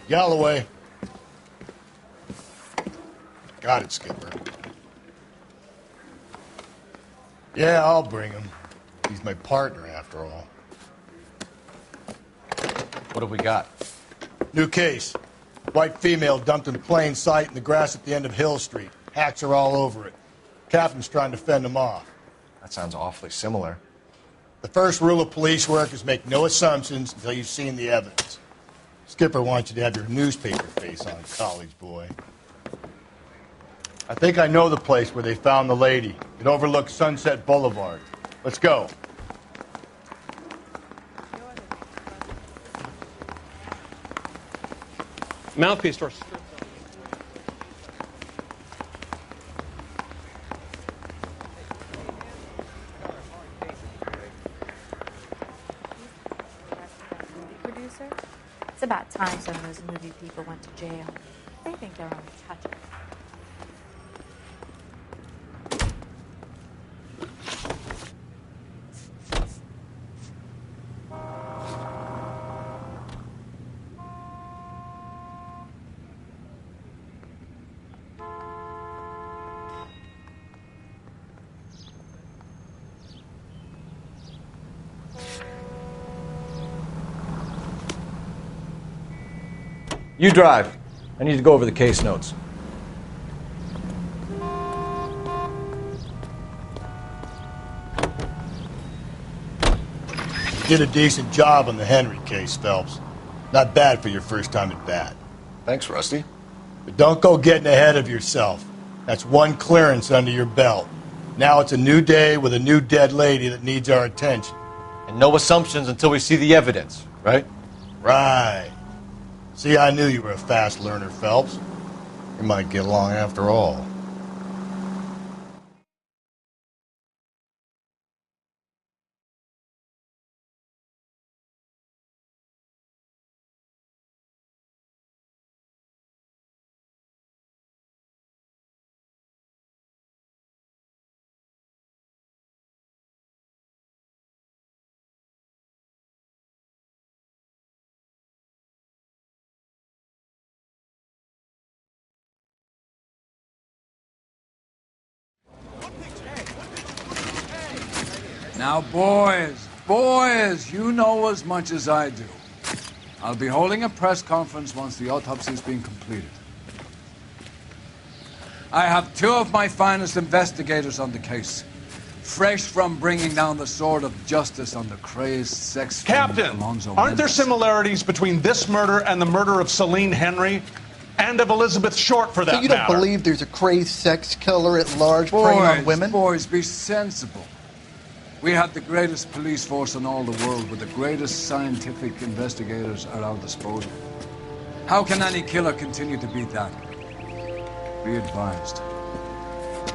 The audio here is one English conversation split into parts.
Galloway. Got it, Skipper. Yeah, I'll bring him. He's my partner, after all. What have we got? New case. White female dumped in plain sight in the grass at the end of Hill Street. Hacks are all over it. Captain's trying to fend them off. That sounds awfully similar. The first rule of police work is make no assumptions until you've seen the evidence. Skipper wants you to have your newspaper face on, college boy. I think I know the place where they found the lady. It overlooks Sunset Boulevard. Let's go. Mouthpiece door. Producer? It's about time some of those movie people went to jail. They think they're untouchable. You drive. I need to go over the case notes. You did a decent job on the Henry case, Phelps. Not bad for your first time at bat. Thanks, Rusty. But don't go getting ahead of yourself. That's one clearance under your belt. Now it's a new day with a new dead lady that needs our attention. And no assumptions until we see the evidence, right? Right. See, I knew you were a fast learner, Phelps. We might get along after all. Now, boys, you know as much as I do. I'll be holding a press conference once the autopsy's been completed. I have two of my finest investigators on the case, fresh from bringing down the sword of justice on the crazed sex Captain, Alonzo aren't there Mendes. similarities between this murder and the murder of Celine Henry? And of Elizabeth Short, for that So you don't matter? believe there's a crazed sex killer at large preying on women? Boys, be sensible. We have the greatest police force in all the world with the greatest scientific investigators at our disposal. How can any killer continue to be that? Be advised.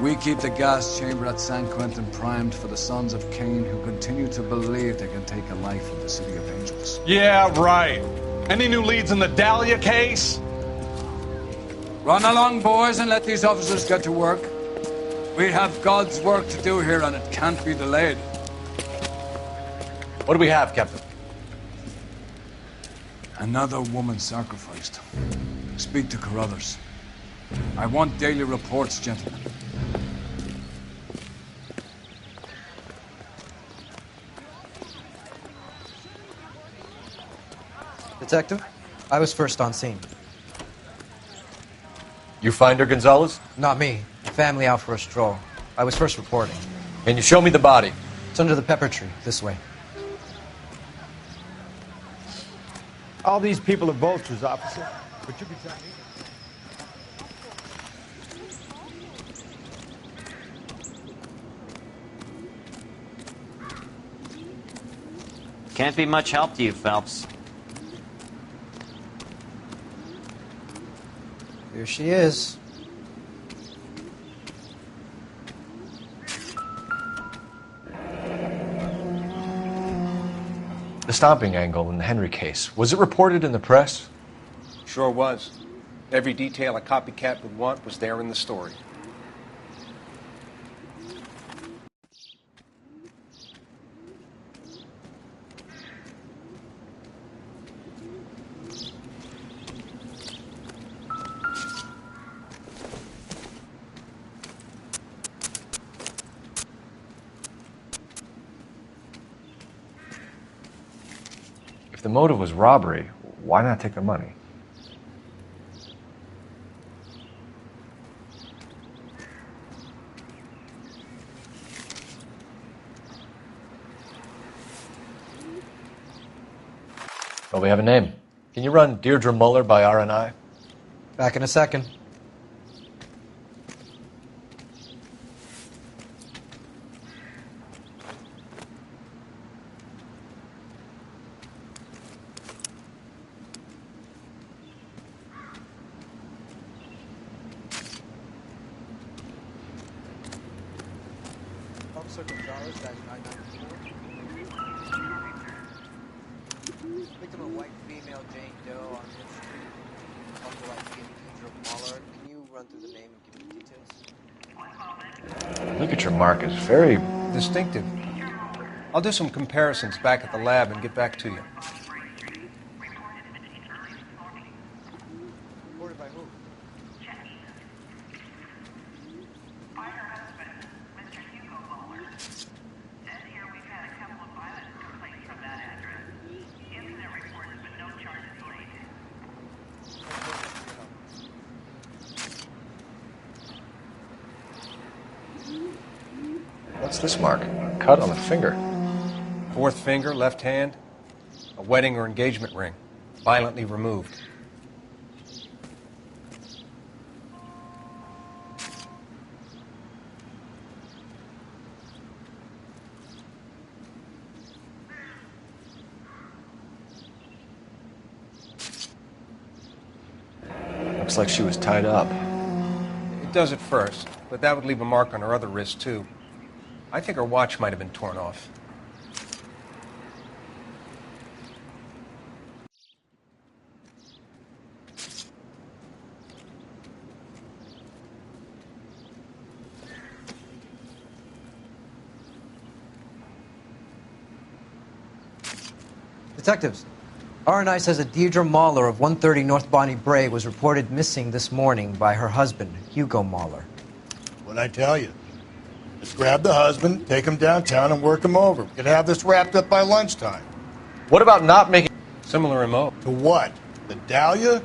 We keep the gas chamber at San Quentin primed for the sons of Cain who continue to believe they can take a life in the City of Angels. Yeah, right. Any new leads in the Dahlia case? Run along, boys, and let these officers get to work. We have God's work to do here, and it can't be delayed. What do we have, Captain? Another woman sacrificed. Speak to Carruthers. I want daily reports, gentlemen. Detective, I was first on scene. You find her, Gonzalez? Not me. The family out for a stroll. I was first reporting. Can you show me the body? It's under the pepper tree, this way. All these people are vultures, officer. But you can tell me. Can't be much help to you, Phelps. Here she is. The stomping angle in the Henry case. Was it reported in the press? Sure was. Every detail a copycat would want was there in the story. the motive was robbery, why not take the money? Well, we have a name. Can you run Deirdre Muller by RNI? Back in a second. Officer Gonzalez, dash 994. Victim a white female Jane Doe on Fifth Street. Also like to give Deirdre Muller. Can you run through the name and give me the details? Look at your mark. It's very Distinctive. I'll do some comparisons back at the lab and get back to you. Reported by who? What's this mark? A cut on the finger. Fourth finger, left hand. A wedding or engagement ring. Violently removed. Looks like she was tied up. It does at first, but that would leave a mark on her other wrist, too. I think her watch might have been torn off. Detectives, RNI says that Deirdre Muller of 130 North Bonnie Bray was reported missing this morning by her husband, Hugo Muller. What'd I tell you? Let's grab the husband, take him downtown, and work him over. We could have this wrapped up by lunchtime. What about not making... Similar MO. To what? The Dahlia?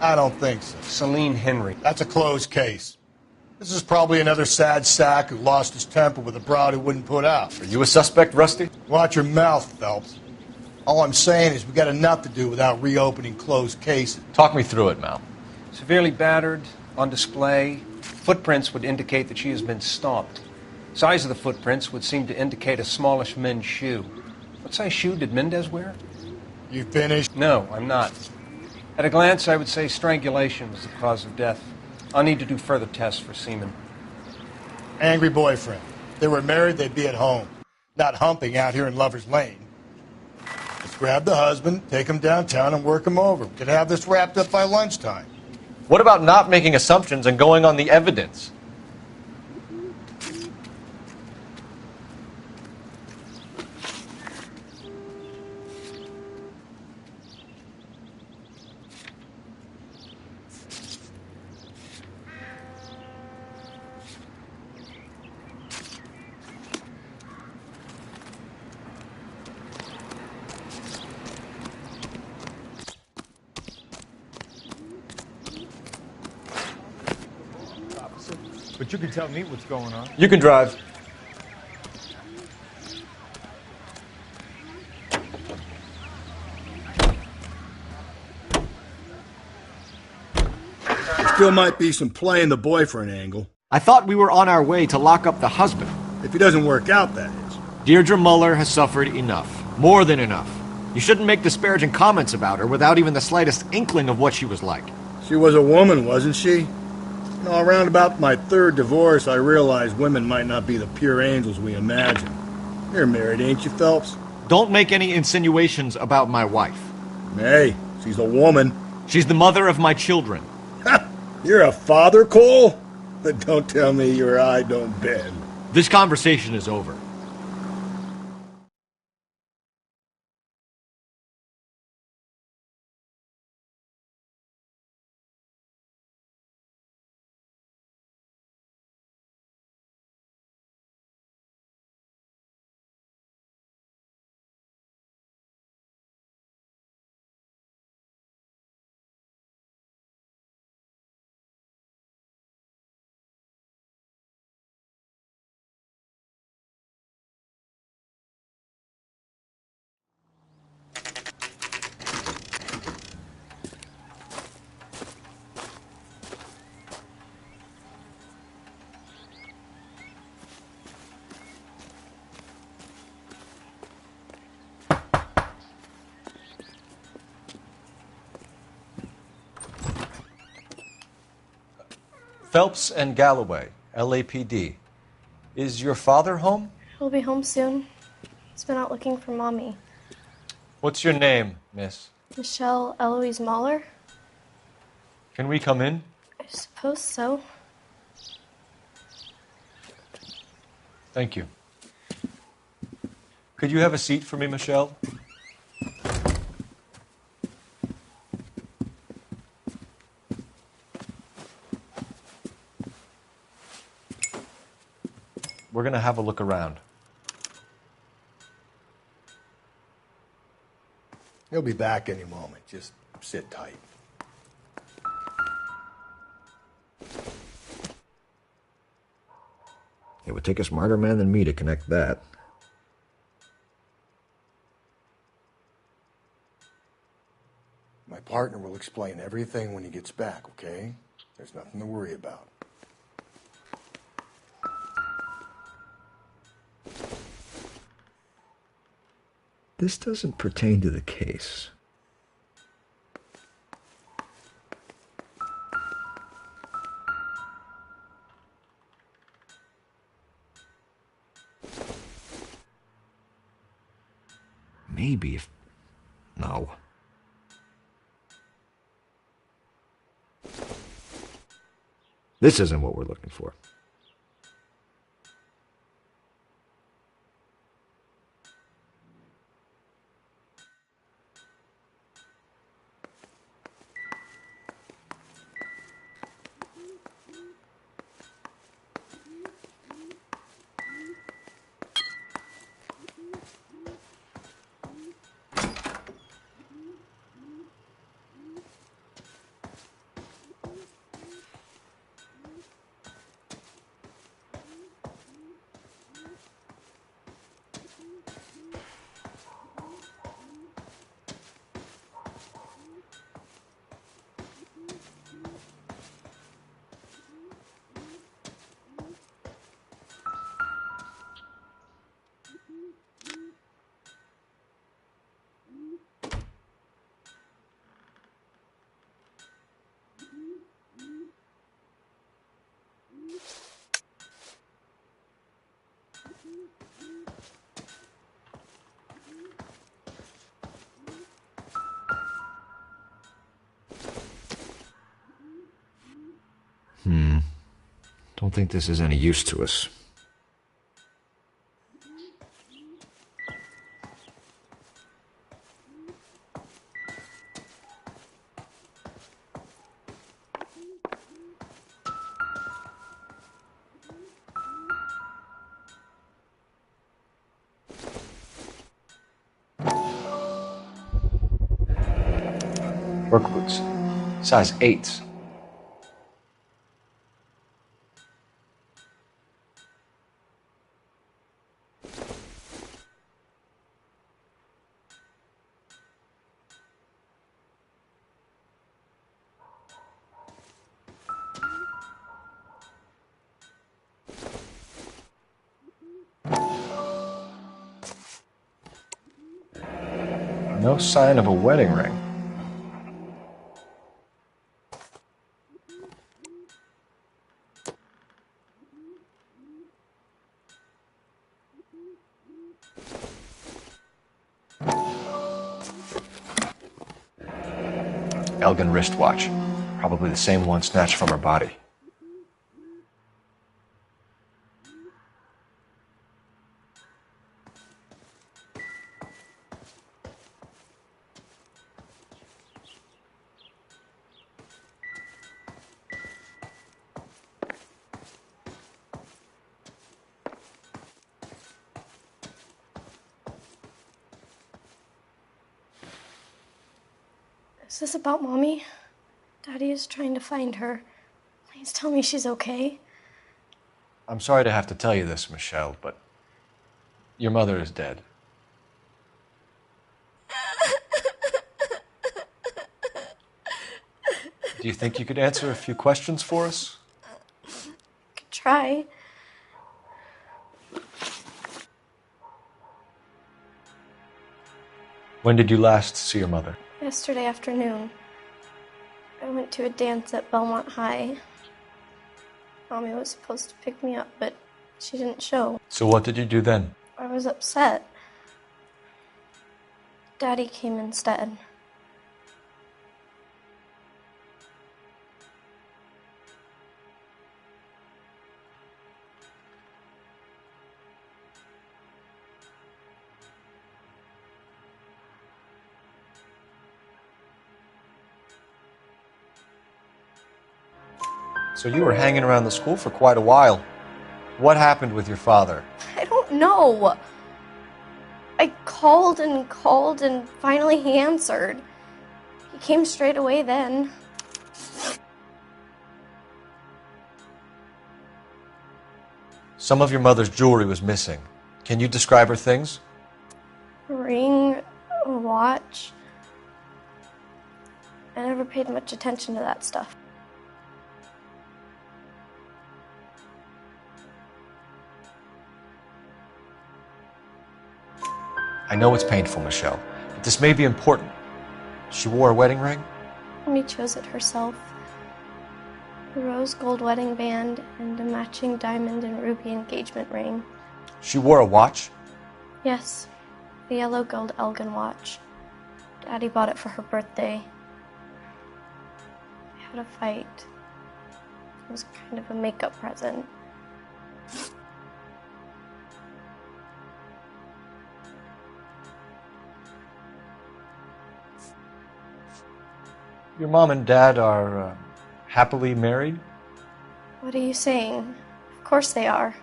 I don't think so. Celine Henry. That's a closed case. This is probably another sad sack who lost his temper with a broad who wouldn't put out. Are you a suspect, Rusty? Watch your mouth, Phelps. All I'm saying is we got enough to do without reopening closed cases. Talk me through it, Mal. Severely battered, on display. Footprints would indicate that she has been stomped. Size of the footprints would seem to indicate a smallish men's shoe. What size shoe did Mendez wear? You finished? No, I'm not. At a glance, I would say strangulation was the cause of death. I'll need to do further tests for semen. Angry boyfriend. If they were married, they'd be at home, not humping out here in Lover's Lane. Let's grab the husband, take him downtown, and work him over. We could have this wrapped up by lunchtime. What about not making assumptions and going on the evidence? But you can tell me what's going on. You can drive. Still might be some play in the boyfriend angle. I thought we were on our way to lock up the husband. If he doesn't work out, that is. Deirdre Muller has suffered enough. More than enough. You shouldn't make disparaging comments about her without even the slightest inkling of what she was like. She was a woman, wasn't she? You know, around about my third divorce, I realized women might not be the pure angels we imagine. You're married, ain't you, Phelps? Don't make any insinuations about my wife. Hey, she's a woman. She's the mother of my children. You're a father, Cole? But don't tell me your eye don't bend. This conversation is over. Phelps and Galloway, LAPD. Is your father home? He'll be home soon. He's been out looking for Mommy. What's your name, miss? Michelle Eloise Mahler? Can we come in? I suppose so. Thank you. Could you have a seat for me, Michelle? We're going to have a look around. He'll be back any moment. Just sit tight. It would take a smarter man than me to connect that. My partner will explain everything when he gets back, okay? There's nothing to worry about. This doesn't pertain to the case. Maybe if... No. This isn't what we're looking for. Don't think this is any use to us. Work boots. Size 8. No sign of a wedding ring. Elgin wristwatch. Probably the same one snatched from her body. Is this about Mommy? Daddy is trying to find her. Please tell me she's okay. I'm sorry to have to tell you this, Michelle, but your mother is dead. Do you think you could answer a few questions for us? Could try. When did you last see your mother? Yesterday afternoon. I went to a dance at Belmont High. Mommy was supposed to pick me up, but she didn't show. So what did you do then? I was upset. Daddy came instead. So you were hanging around the school for quite a while. What happened with your father? I don't know. I called and finally he answered. He came straight away then. Some of your mother's jewelry was missing. Can you describe her things? A ring, a watch. I never paid much attention to that stuff. I know it's painful, Michelle, but this may be important. She wore a wedding ring? Mommy chose it herself. A rose gold wedding band and a matching diamond and ruby engagement ring. She wore a watch? Yes, the yellow gold Elgin watch. Daddy bought it for her birthday. We had a fight. It was kind of a makeup present. Your mom and dad are happily married? What are you saying? Of course they are.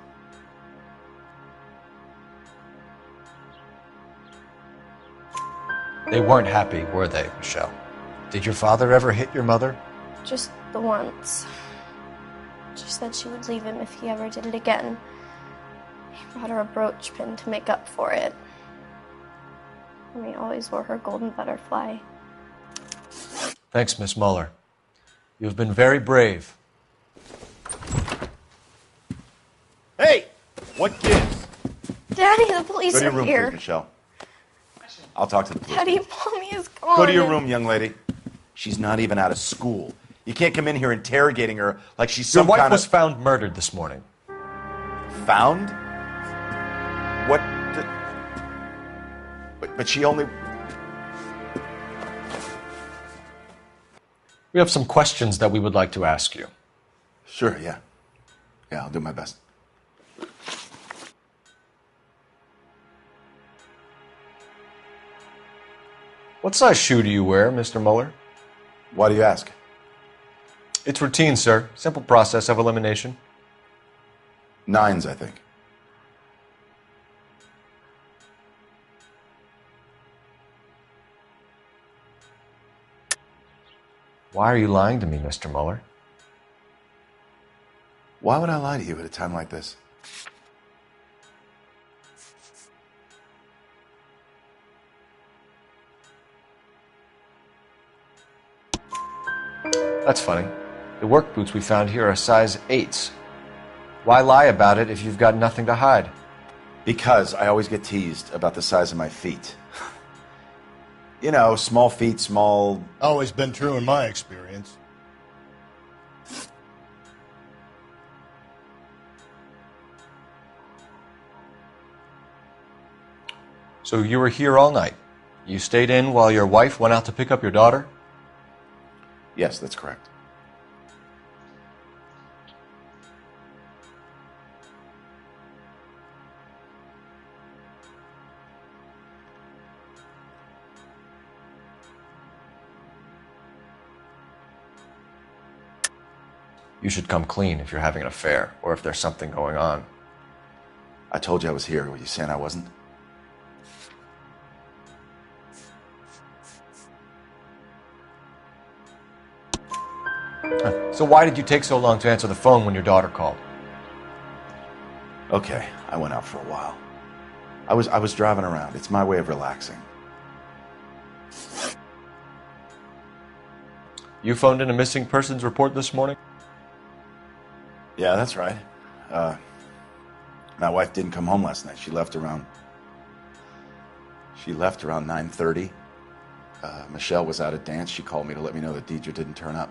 They weren't happy, were they, Michelle? Did your father ever hit your mother? Just the once. She said she would leave him if he ever did it again. He brought her a brooch pin to make up for it. Mommy always wore her golden butterfly. Thanks, Miss Muller. You've been very brave. Hey! What gives? Daddy, the police Go to your are room, here. please, Michelle. I'll talk to the police. Daddy, Mommy is gone. Go to your room, young lady. She's not even out of school. You can't come in here interrogating her like she's Your some wife kind was of... found murdered this morning. Found? What the... But she only... We have some questions that we would like to ask you. Sure, yeah. Yeah, I'll do my best. What size shoe do you wear, Mr. Muller? Why do you ask? It's routine, sir. Simple process of elimination. 9s, I think. Why are you lying to me, Mr. Muller? Why would I lie to you at a time like this? That's funny. The work boots we found here are size 8s. Why lie about it if you've got nothing to hide? Because I always get teased about the size of my feet. You know, small feet, small... Always been true in my experience. So you were here all night. You stayed in while your wife went out to pick up your daughter? Yes, that's correct. You should come clean if you're having an affair or if there's something going on. I told you I was here. Were you saying I wasn't? So why did you take so long to answer the phone when your daughter called? Okay, I went out for a while. I was driving around. It's my way of relaxing. You phoned in a missing persons report this morning? Yeah, that's right. My wife didn't come home last night. She left around 9:30. Michelle was out at dance. She called me to let me know that Deidre didn't turn up.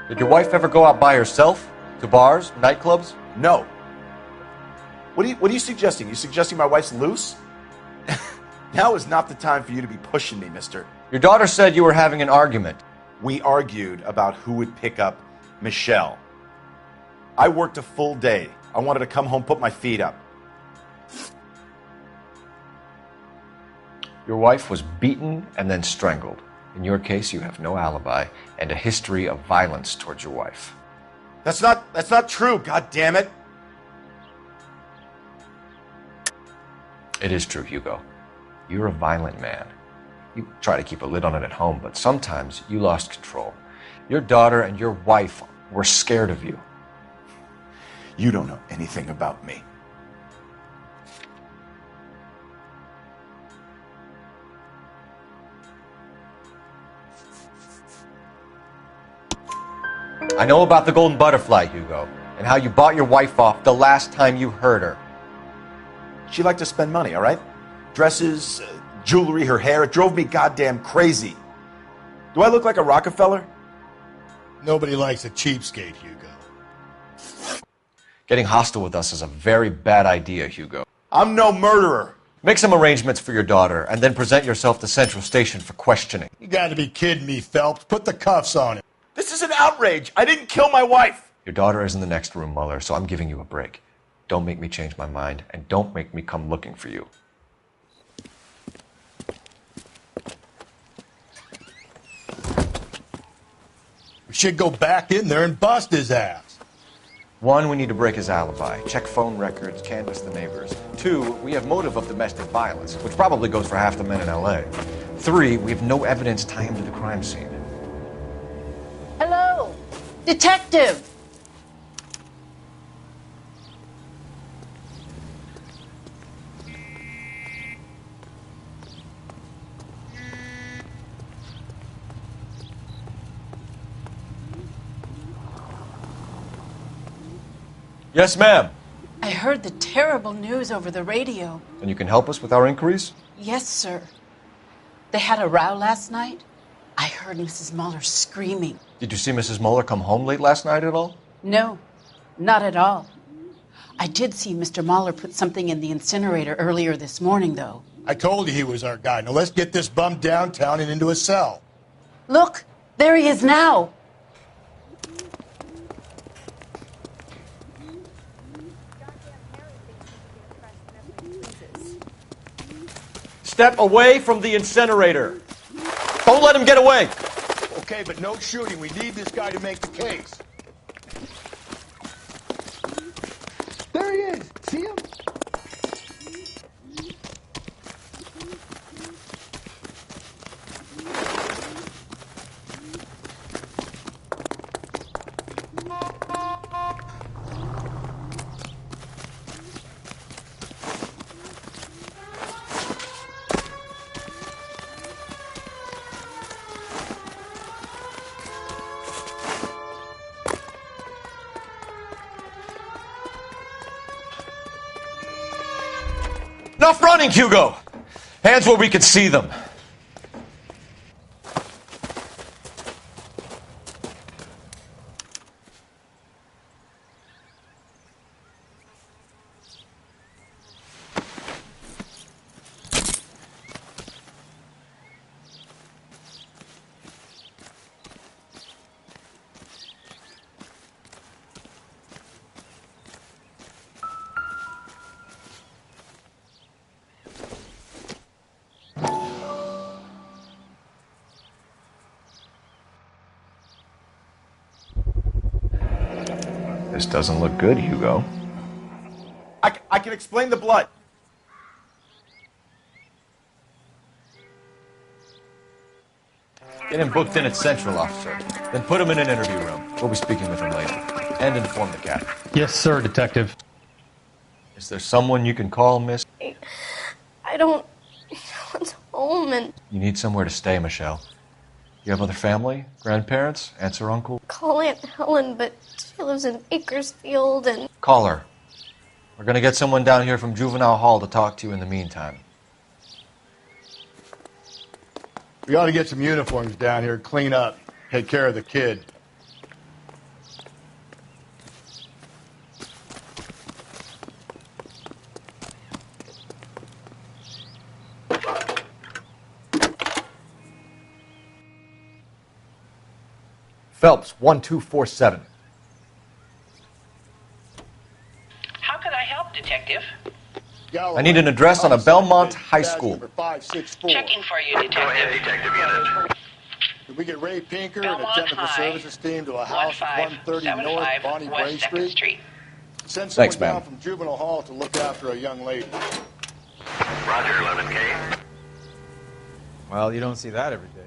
Did your wife ever go out by herself? To bars, nightclubs? No. What are you suggesting? You suggesting my wife's loose? Now is not the time for you to be pushing me, mister. Your daughter said you were having an argument. We argued about who would pick up Michelle. I worked a full day. I wanted to come home, put my feet up. Your wife was beaten and then strangled. In your case, you have no alibi and a history of violence towards your wife. That's not true, god damn it. It is true, Hugo. You're a violent man. You try to keep a lid on it at home, but sometimes you lost control. Your daughter and your wife were scared of you. You don't know anything about me. I know about the golden butterfly, Hugo, and how you bought your wife off the last time you heard her. She liked to spend money, all right? Dresses, jewelry, her hair. It drove me goddamn crazy. Do I look like a Rockefeller? Nobody likes a cheapskate, Hugo. Getting hostile with us is a very bad idea, Hugo. I'm no murderer. Make some arrangements for your daughter, and then present yourself to Central Station for questioning. You gotta be kidding me, Phelps. Put the cuffs on him. This is an outrage. I didn't kill my wife. Your daughter is in the next room, Mueller, so I'm giving you a break. Don't make me change my mind, and don't make me come looking for you. We should go back in there and bust his ass. 1, we need to break his alibi. Check phone records, canvass the neighbors. 2, we have motive of domestic violence, which probably goes for half the men in L.A. 3, we have no evidence tying him to the crime scene. Hello, detective. Yes, ma'am. I heard the terrible news over the radio. And you can help us with our inquiries? Yes, sir. They had a row last night. I heard Mrs. Mueller screaming. Did you see Mrs. Mueller come home late last night at all? No, not at all. I did see Mr. Mueller put something in the incinerator earlier this morning, though. I told you he was our guy. Now let's get this bum downtown and into a cell. Look, there he is now. Step away from the incinerator. Don't let him get away. Okay, but no shooting. We need this guy to make the case. There he is. See him? Enough running, Hugo! Hands where we can see them. This doesn't look good, Hugo. I can explain the blood. Get him booked in at Central, officer. Then put him in an interview room. We'll be speaking with him later. And inform the cat. Yes, sir, detective. Is there someone you can call, miss? I don't want home and You need somewhere to stay, Michelle. You have other family? Grandparents? Aunts or uncle? call Aunt Helen, but she lives in Bakersfield and Call her. We're gonna get someone down here from Juvenile Hall to talk to you in the meantime. We ought to get some uniforms down here, clean up, take care of the kid. Phelps, 1247. How can I help, Detective? I need an address on a Belmont high school. Checking for you, Detective. Go ahead, Detective Unit. Can we get Ray Pinker Belmont and a technical High, services team to a house at 130 North Bonnie Bray West 2nd Street? Send someone Thanks, ma'am. down from Juvenile Hall to look after a young lady. Roger, 11K. Well, you don't see that every day.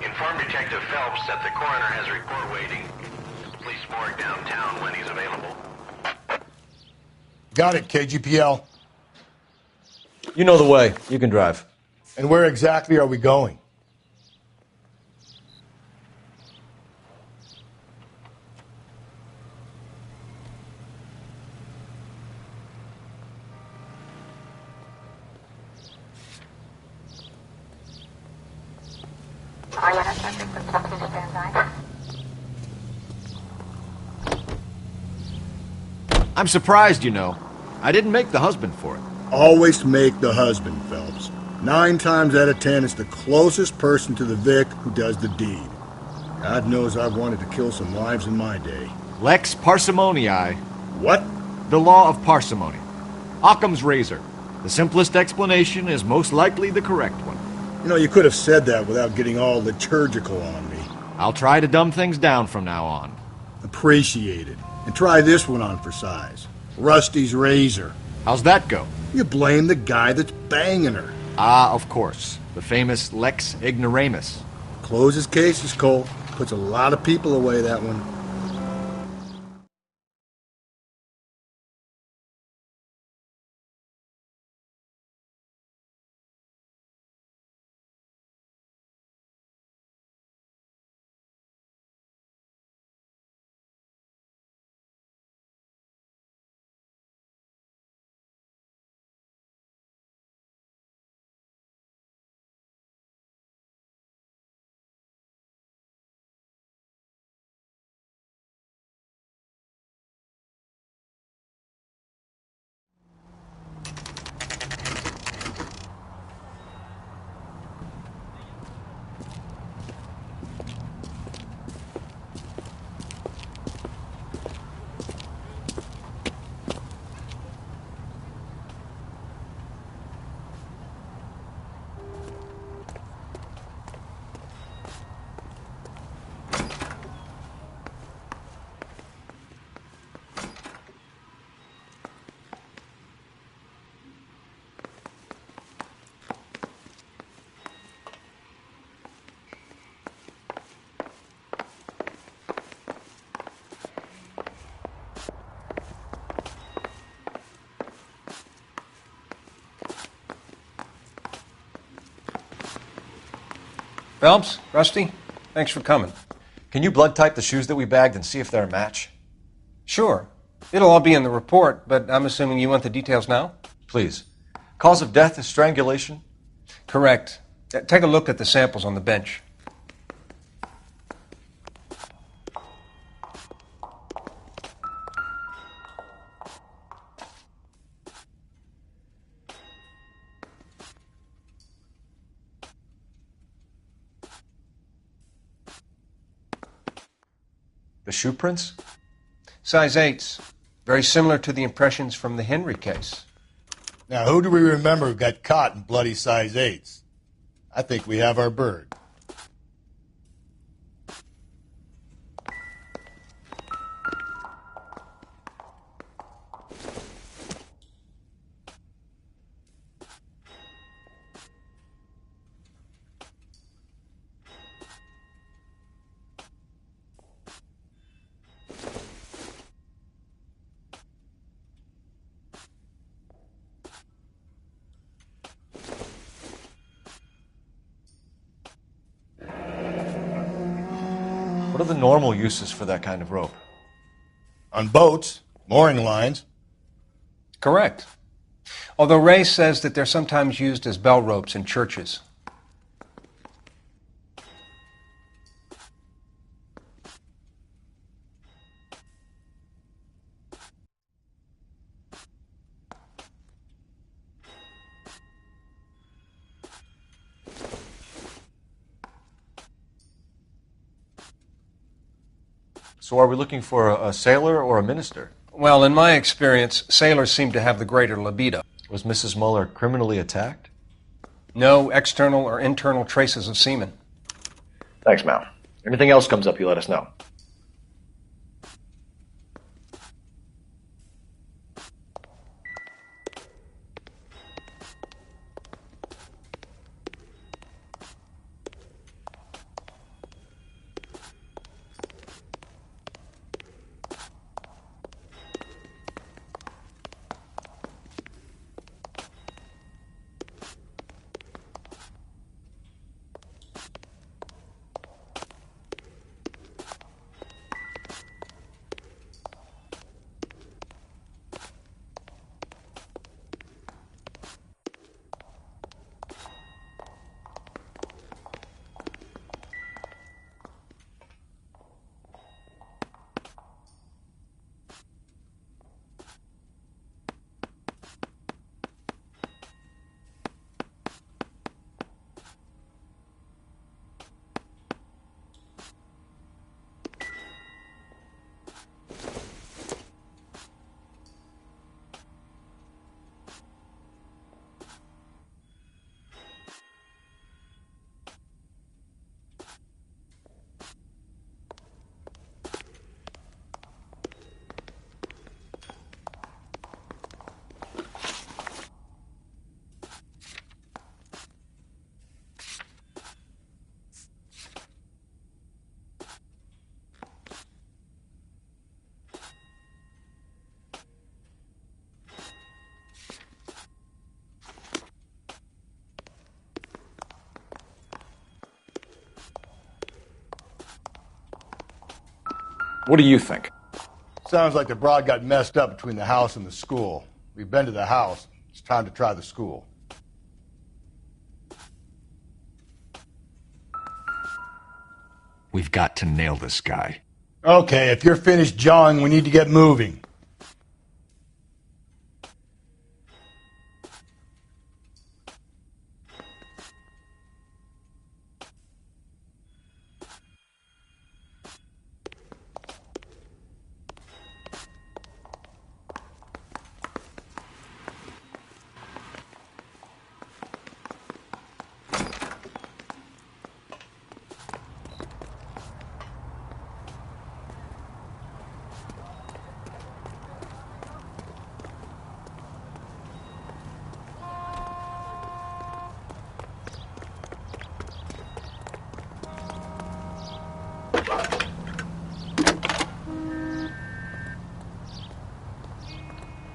Inform Detective Phelps that the coroner has a report waiting. Police morgue downtown when he's available. Got it, KGPL. You know the way. You can drive. And where exactly are we going? I'm surprised, you know. I didn't make the husband for it. Always make the husband, Phelps. 9 times out of 10, it's the closest person to the Vic who does the deed. God knows I've wanted to kill some lives in my day. Lex parsimoniae. What? The law of parsimony. Occam's razor. The simplest explanation is most likely the correct one. You know, you could have said that without getting all liturgical on me. I'll try to dumb things down from now on. Appreciate it. And try this one on for size. Rusty's razor. How's that go? You blame the guy that's banging her. Ah, of course. The famous Lex ignoramus. Closes cases, Cole. Puts a lot of people away, that one. Phelps, Rusty, thanks for coming. Can you blood type the shoes that we bagged and see if they're a match? Sure. It'll all be in the report, but I'm assuming you want the details now? Please. Cause of death is strangulation? Correct. Take a look at the samples on the bench. The shoe prints? Size 8s. Very similar to the impressions from the Henry case. Now, who do we remember got caught in bloody size 8s? I think we have our bird. What are the normal uses for that kind of rope? On boats, mooring lines. Correct. Although Ray says that they're sometimes used as bell ropes in churches. So are we looking for a sailor or a minister? Well, in my experience, sailors seem to have the greater libido. Was Mrs. Muller criminally attacked? No external or internal traces of semen. Thanks, Mal. Anything else comes up, you let us know. What do you think? Sounds like the broad got messed up between the house and the school. We've been to the house. It's time to try the school. We've got to nail this guy. Okay, if you're finished jawing, we need to get moving.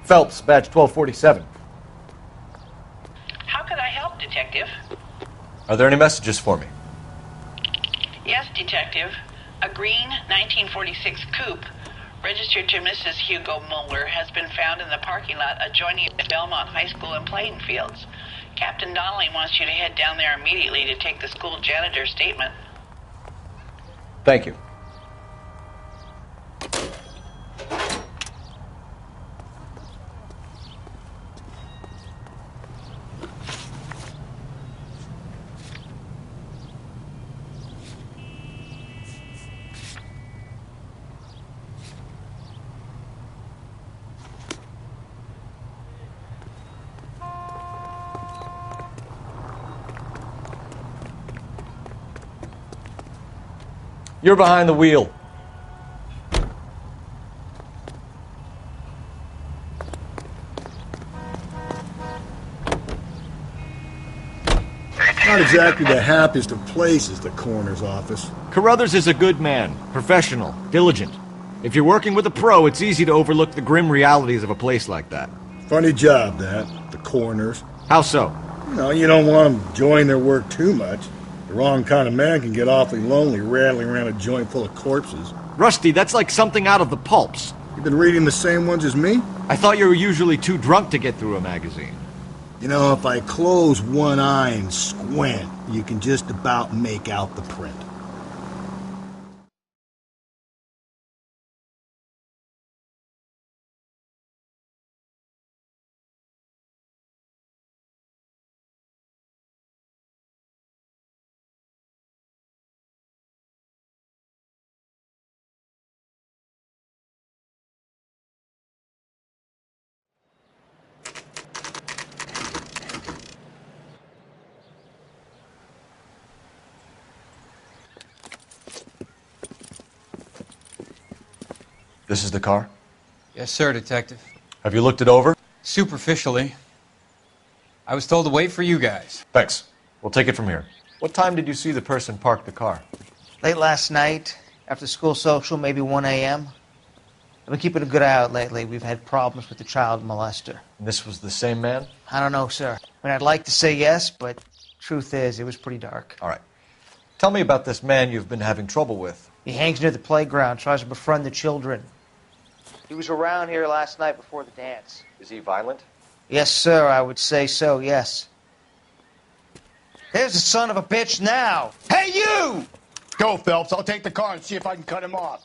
Phelps, badge 1247. How could I help, Detective? Are there any messages for me? Yes, Detective. A green 1946 coupe registered to Mrs. Hugo Muller has been found in the parking lot adjoining Belmont High School and playing fields. Captain Donnelly wants you to head down there immediately to take the school janitor's statement. Thank you. You're behind the wheel. Not exactly the happiest of places, the coroner's office. Carruthers is a good man, professional, diligent. If you're working with a pro, it's easy to overlook the grim realities of a place like that. Funny job, that, the coroner's. How so? No, you don't want them enjoying their work too much. The wrong kind of man can get awfully lonely rattling around a joint full of corpses. Rusty, that's like something out of the pulps. You been reading the same ones as me? I thought you were usually too drunk to get through a magazine. You know, if I close one eye and squint, you can just about make out the print. This is the car? Yes, sir, Detective. Have you looked it over? Superficially. I was told to wait for you guys. Thanks. We'll take it from here. What time did you see the person park the car? Late last night, after school social, maybe 1 a.m. I've been keeping a good eye out lately. We've had problems with the child molester. And this was the same man? I don't know, sir. I mean, I'd like to say yes, but truth is, it was pretty dark. All right. Tell me about this man you've been having trouble with. He hangs near the playground, tries to befriend the children. He was around here last night before the dance. Is he violent? Yes, sir, I would say so, yes. There's the son of a bitch now. Hey, you! Go, Phelps. I'll take the car and see if I can cut him off.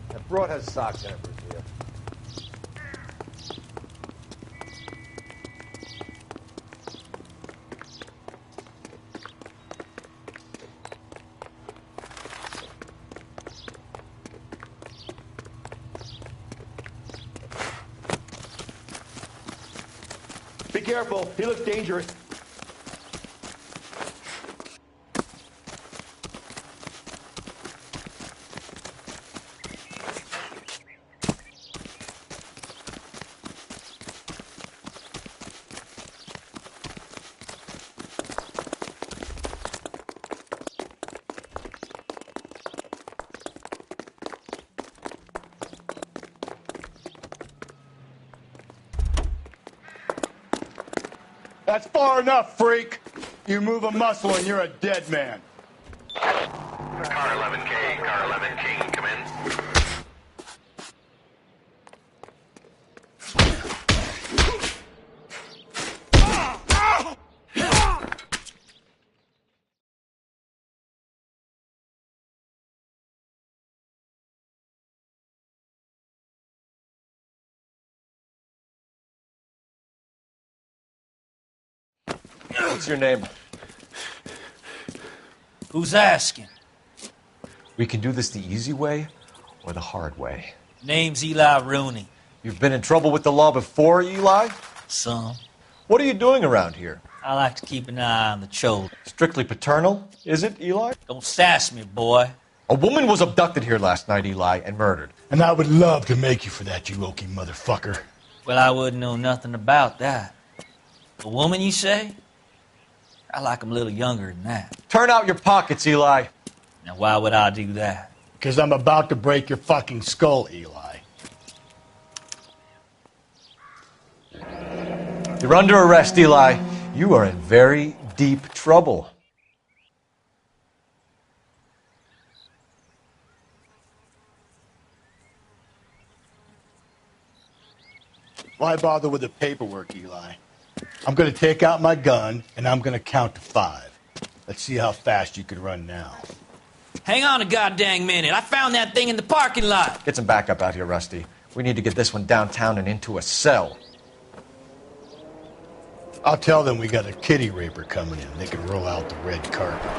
That broad has socks in it, Brazil. Be careful. He looks dangerous. That's far enough, freak. You move a muscle and you're a dead man. Car 11K, car 11K, come in. What's your name? Who's asking? We can do this the easy way or the hard way. Name's Eli Rooney. You've been in trouble with the law before, Eli? Some. What are you doing around here? I like to keep an eye on the children. Strictly paternal, is it, Eli? Don't sass me, boy. A woman was abducted here last night, Eli, and murdered. And I would love to make you for that, you oaky motherfucker. Well, I wouldn't know nothing about that. A woman, you say? I like 'em a little younger than that. Turn out your pockets, Eli. Now, why would I do that? Because I'm about to break your fucking skull, Eli. You're under arrest, Eli. You are in very deep trouble. Why bother with the paperwork, Eli? I'm going to take out my gun, and I'm going to count to 5. Let's see how fast you can run now. Hang on a goddamn minute. I found that thing in the parking lot. Get some backup out here, Rusty. We need to get this one downtown and into a cell. I'll tell them we got a kitty raper coming in. They can roll out the red carpet.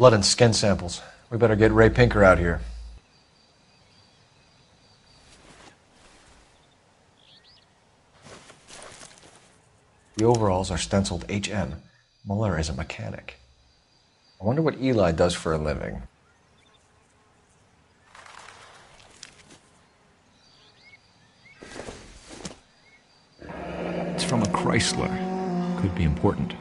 Blood and skin samples. We better get Ray Pinker out here. The overalls are stenciled HM. Muller is a mechanic. I wonder what Eli does for a living. It's from a Chrysler. Could be important.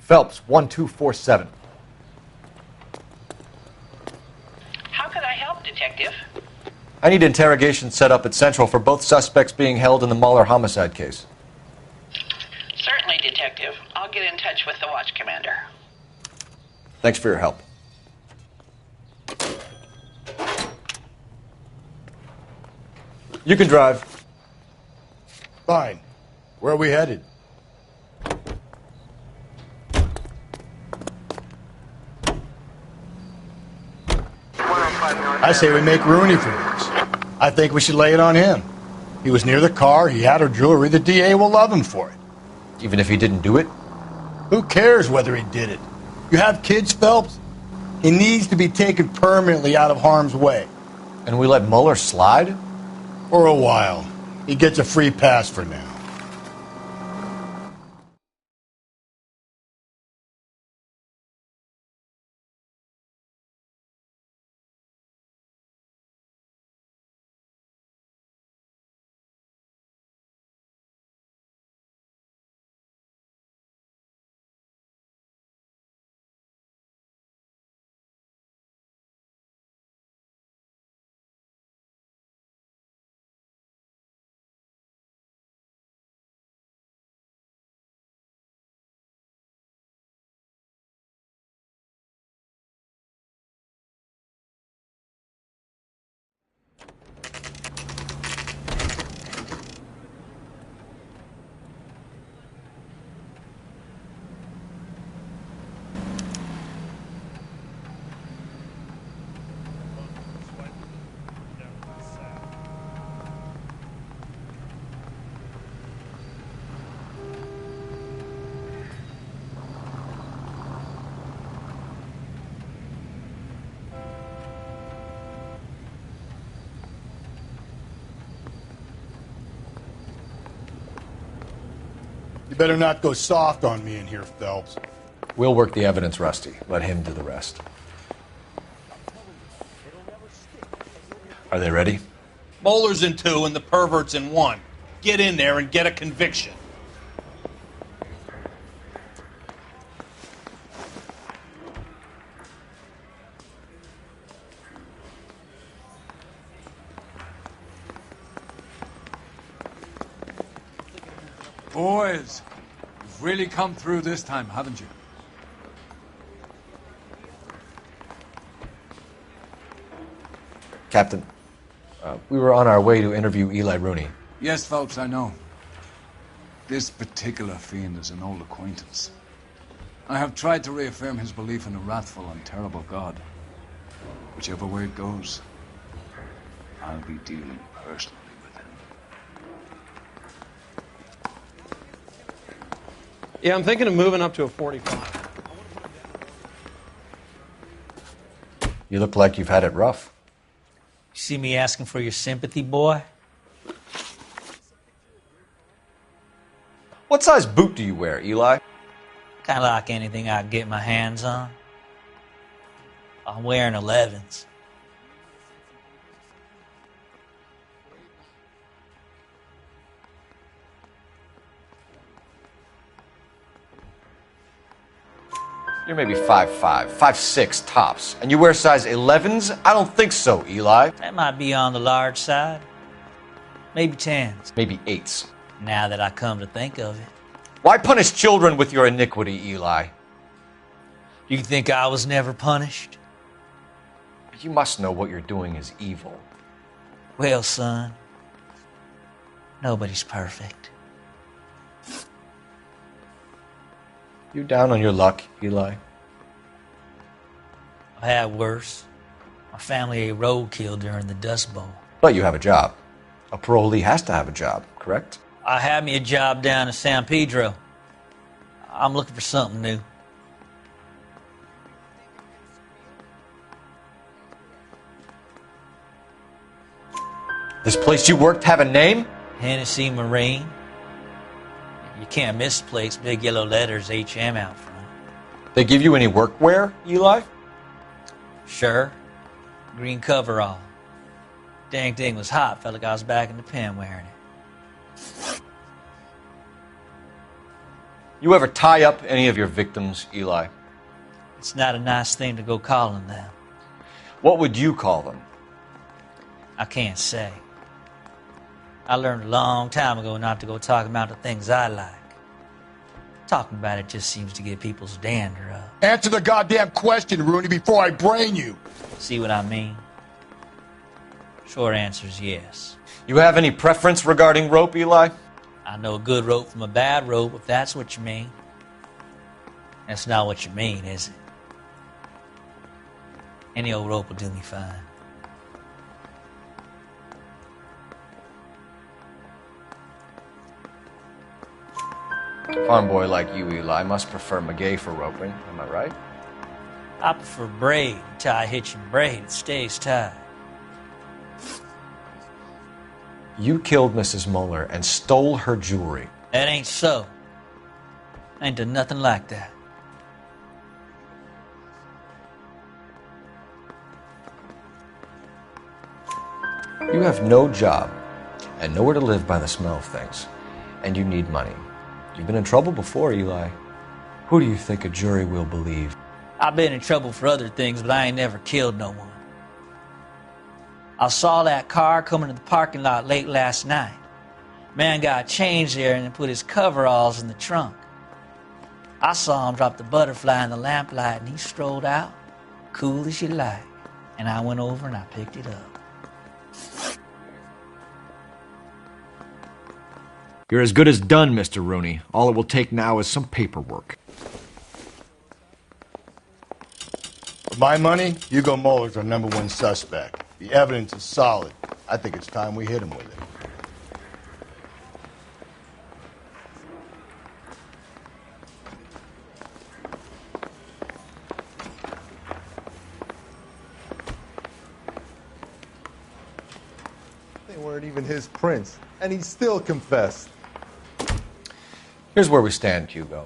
Phelps, 1247. How can I help, Detective? I need interrogation set up at Central for both suspects being held in the Muller homicide case. Certainly, Detective. I'll get in touch with the watch commander. Thanks for your help. You can drive. Fine. Where are we headed? I say we make Rooney for this. I think we should lay it on him. He was near the car, he had her jewelry, the DA will love him for it. Even if he didn't do it? Who cares whether he did it? You have kids, Phelps? He needs to be taken permanently out of harm's way. And we let Muller slide? For a while. He gets a free pass for now. You better not go soft on me in here, Phelps. We'll work the evidence, Rusty. Let him do the rest. Are they ready? Bowler's in 2 and the pervert's in 1. Get in there and get a conviction. Boys, you've really come through this time, haven't you? Captain, we were on our way to interview Eli Rooney. Yes, Phelps, I know. This particular fiend is an old acquaintance. I have tried to reaffirm his belief in a wrathful and terrible God. Whichever way it goes, I'll be dealing personally with him. Yeah, I'm thinking of moving up to a 45. You look like you've had it rough. You see me asking for your sympathy, boy? What size boot do you wear, Eli? Kind of like anything I can get my hands on. I'm wearing 11s. You're maybe 5'5", 5'6" tops. And you wear size 11s? I don't think so, Eli. That might be on the large side. Maybe 10s. Maybe 8s. Now that I come to think of it. Why punish children with your iniquity, Eli? You think I was never punished? You must know what you're doing is evil. Well, son, nobody's perfect. You down on your luck, Eli? I had worse. My family ate roadkill during the Dust Bowl. But you have a job. A parolee has to have a job, correct? I had me a job down in San Pedro. I'm looking for something new. This place you worked have a name? Hennessy Marine. You can't miss the place. Big yellow letters, HM out front. They give you any workwear, Eli? Sure. Green coverall. Dang thing was hot. Felt like I was back in the pen wearing it. You ever tie up any of your victims, Eli? It's not a nice thing to go calling them. What would you call them? I can't say. I learned a long time ago not to go talking about the things I like. Talking about it just seems to get people's dander up. Answer the goddamn question, Rooney, before I brain you. See what I mean? Short answer is yes. You have any preference regarding rope, Eli? I know a good rope from a bad rope, if that's what you mean. That's not what you mean, is it? Any old rope will do me fine. Farm boy like you, Eli, must prefer Magay for roping. Am I right? I prefer braid. Tie hitching braid. It stays tied. You killed Mrs. Moeller and stole her jewelry. That ain't so. I ain't done nothing like that. You have no job and nowhere to live by the smell of things. And you need money. You've been in trouble before, Eli. Who do you think a jury will believe? I've been in trouble for other things, but I ain't never killed no one. I saw that car coming to the parking lot late last night. Man got changed there and then put his coveralls in the trunk. I saw him drop the butterfly in the lamplight and he strolled out, cool as you like. And I went over and I picked it up. You're as good as done, Mr. Rooney. All it will take now is some paperwork. For my money, Hugo Moeller's our #1 suspect. The evidence is solid. I think it's time we hit him with it. They weren't even his prints, and he still confessed. Here's where we stand, Hugo.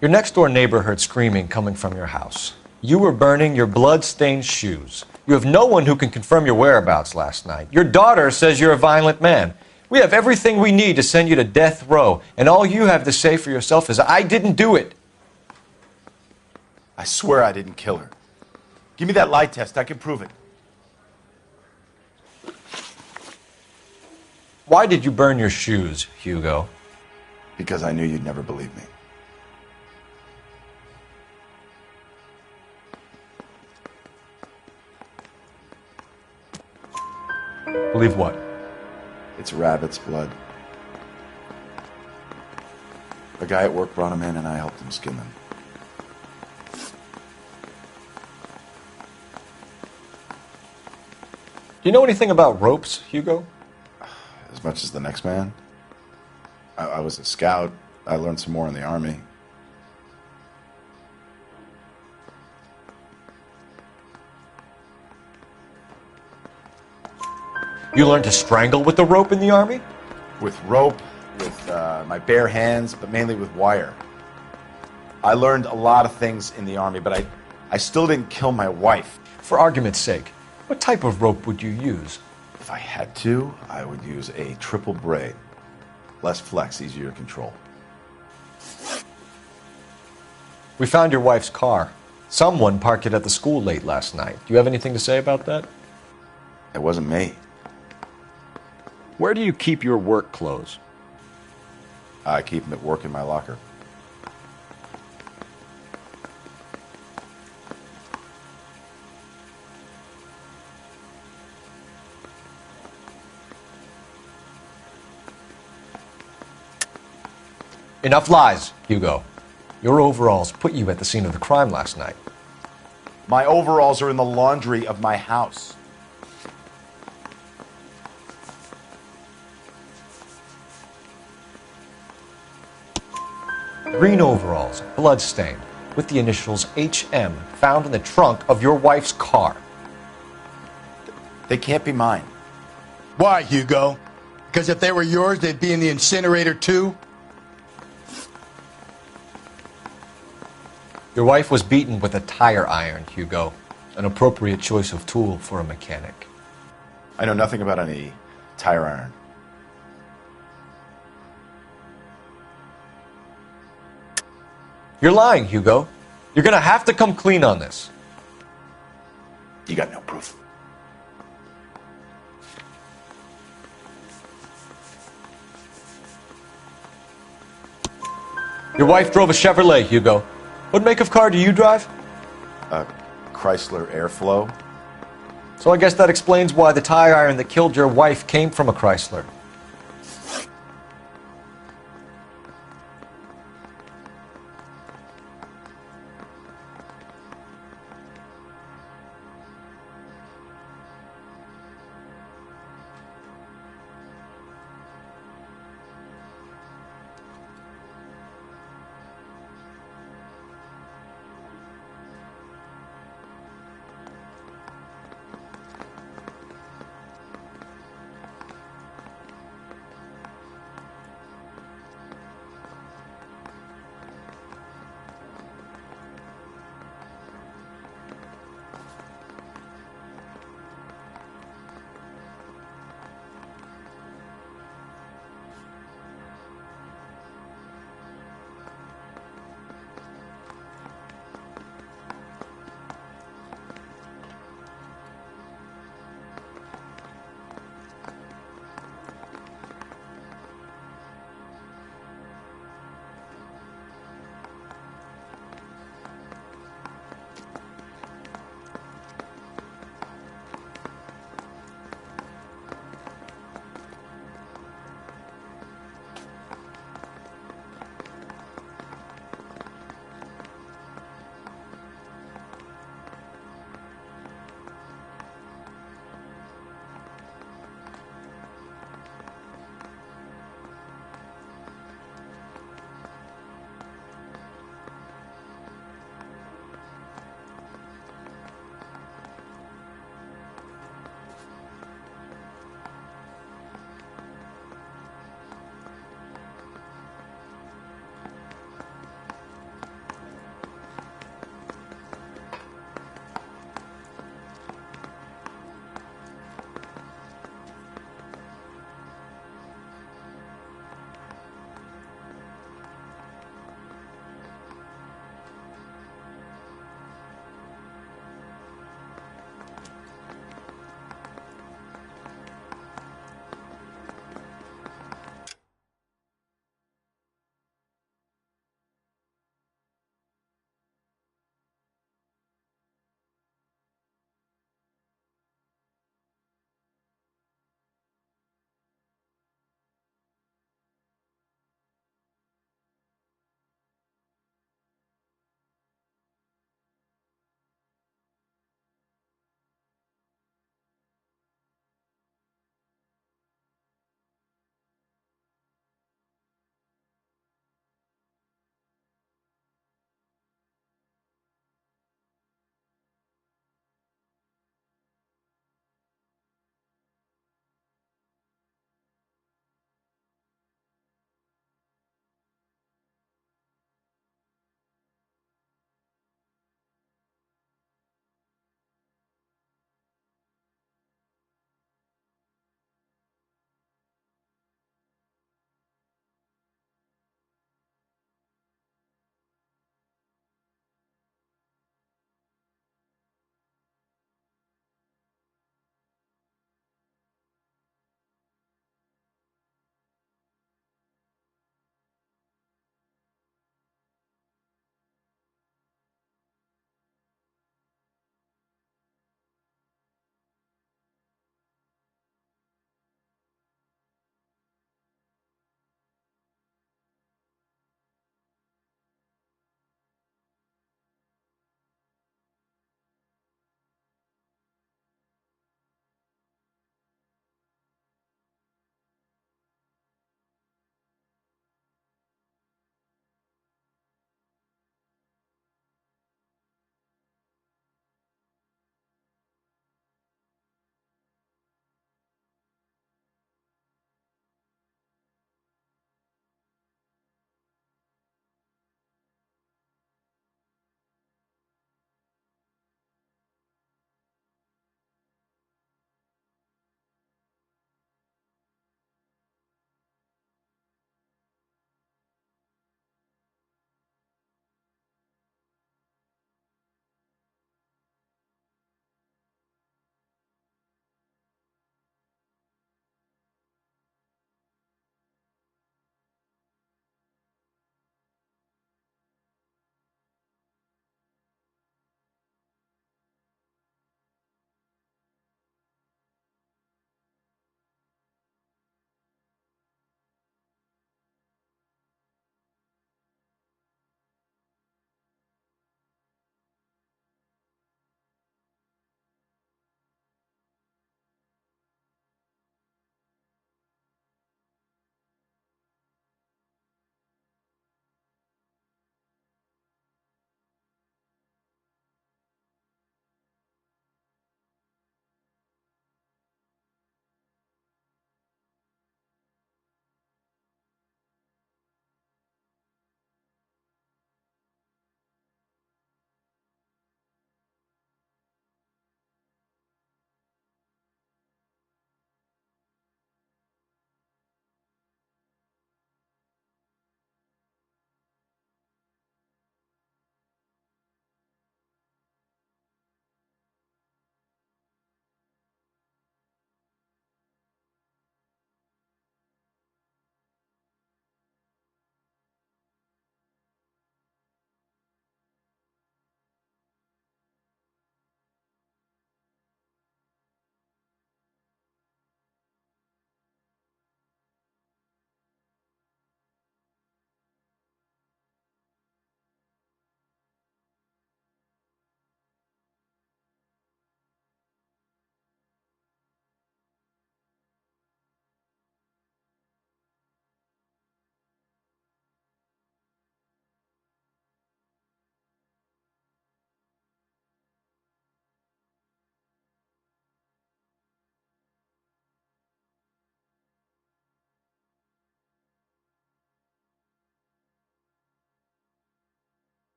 Your next-door neighbor heard screaming coming from your house. You were burning your blood-stained shoes. You have no one who can confirm your whereabouts last night. Your daughter says you're a violent man. We have everything we need to send you to death row, and all you have to say for yourself is, I didn't do it. I swear I didn't kill her. Give me that lie test. I can prove it. Why did you burn your shoes, Hugo? Because I knew you'd never believe me. Believe what? It's rabbit's blood. A guy at work brought him in and I helped him skin them. Do you know anything about ropes, Hugo? As much as the next man. I was a scout. I learned some more in the Army. You learned to strangle with the rope in the Army? With rope, with my bare hands, but mainly with wire. I learned a lot of things in the Army, but I still didn't kill my wife. For argument's sake, what type of rope would you use? If I had to, I would use a triple braid. Less flex, easier to control. We found your wife's car. Someone parked it at the school late last night. Do you have anything to say about that? It wasn't me. Where do you keep your work clothes? I keep them at work in my locker. Enough lies, Hugo. Your overalls put you at the scene of the crime last night. My overalls are in the laundry of my house. Green overalls, bloodstained, with the initials HM found in the trunk of your wife's car. They can't be mine. Why, Hugo? Because if they were yours, they'd be in the incinerator too? Your wife was beaten with a tire iron, Hugo. An appropriate choice of tool for a mechanic. I know nothing about any tire iron. You're lying, Hugo. You're gonna have to come clean on this. You got no proof. Your wife drove a Chevrolet, Hugo. What make of car do you drive? A Chrysler Airflow. So I guess that explains why the tire iron that killed your wife came from a Chrysler.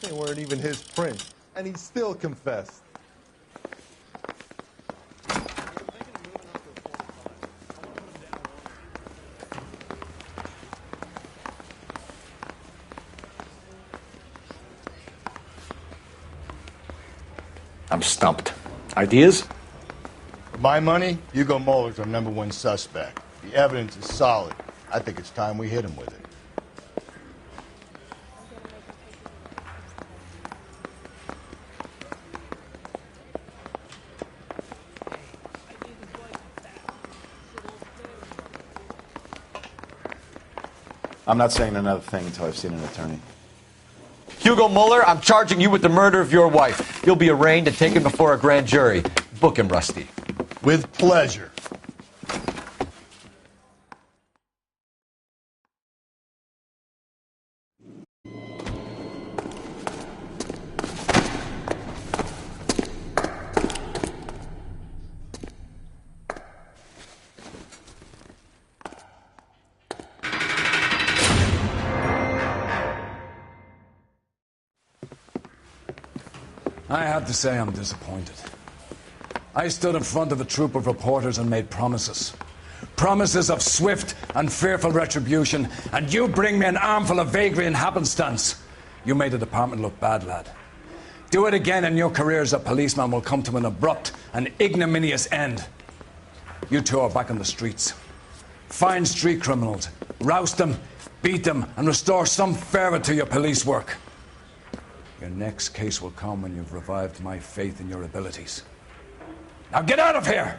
They weren't even his prints, and he still confessed. I'm stumped. Ideas? For my money, Hugo Muller's our #1 suspect. The evidence is solid. I think it's time we hit him with it. I'm not saying another thing until I've seen an attorney. Hugo Muller, I'm charging you with the murder of your wife. You'll be arraigned and taken before a grand jury. Book him, Rusty. With pleasure. I have to say I'm disappointed. I stood in front of a troop of reporters and made promises. Promises of swift and fearful retribution, and you bring me an armful of vagary and happenstance. You made the department look bad, lad. Do it again and your career as a policeman will come to an abrupt and ignominious end. You two are back on the streets. Find street criminals, roust them, beat them, and restore some fervour to your police work. Your next case will come when you've revived my faith in your abilities. Now get out of here!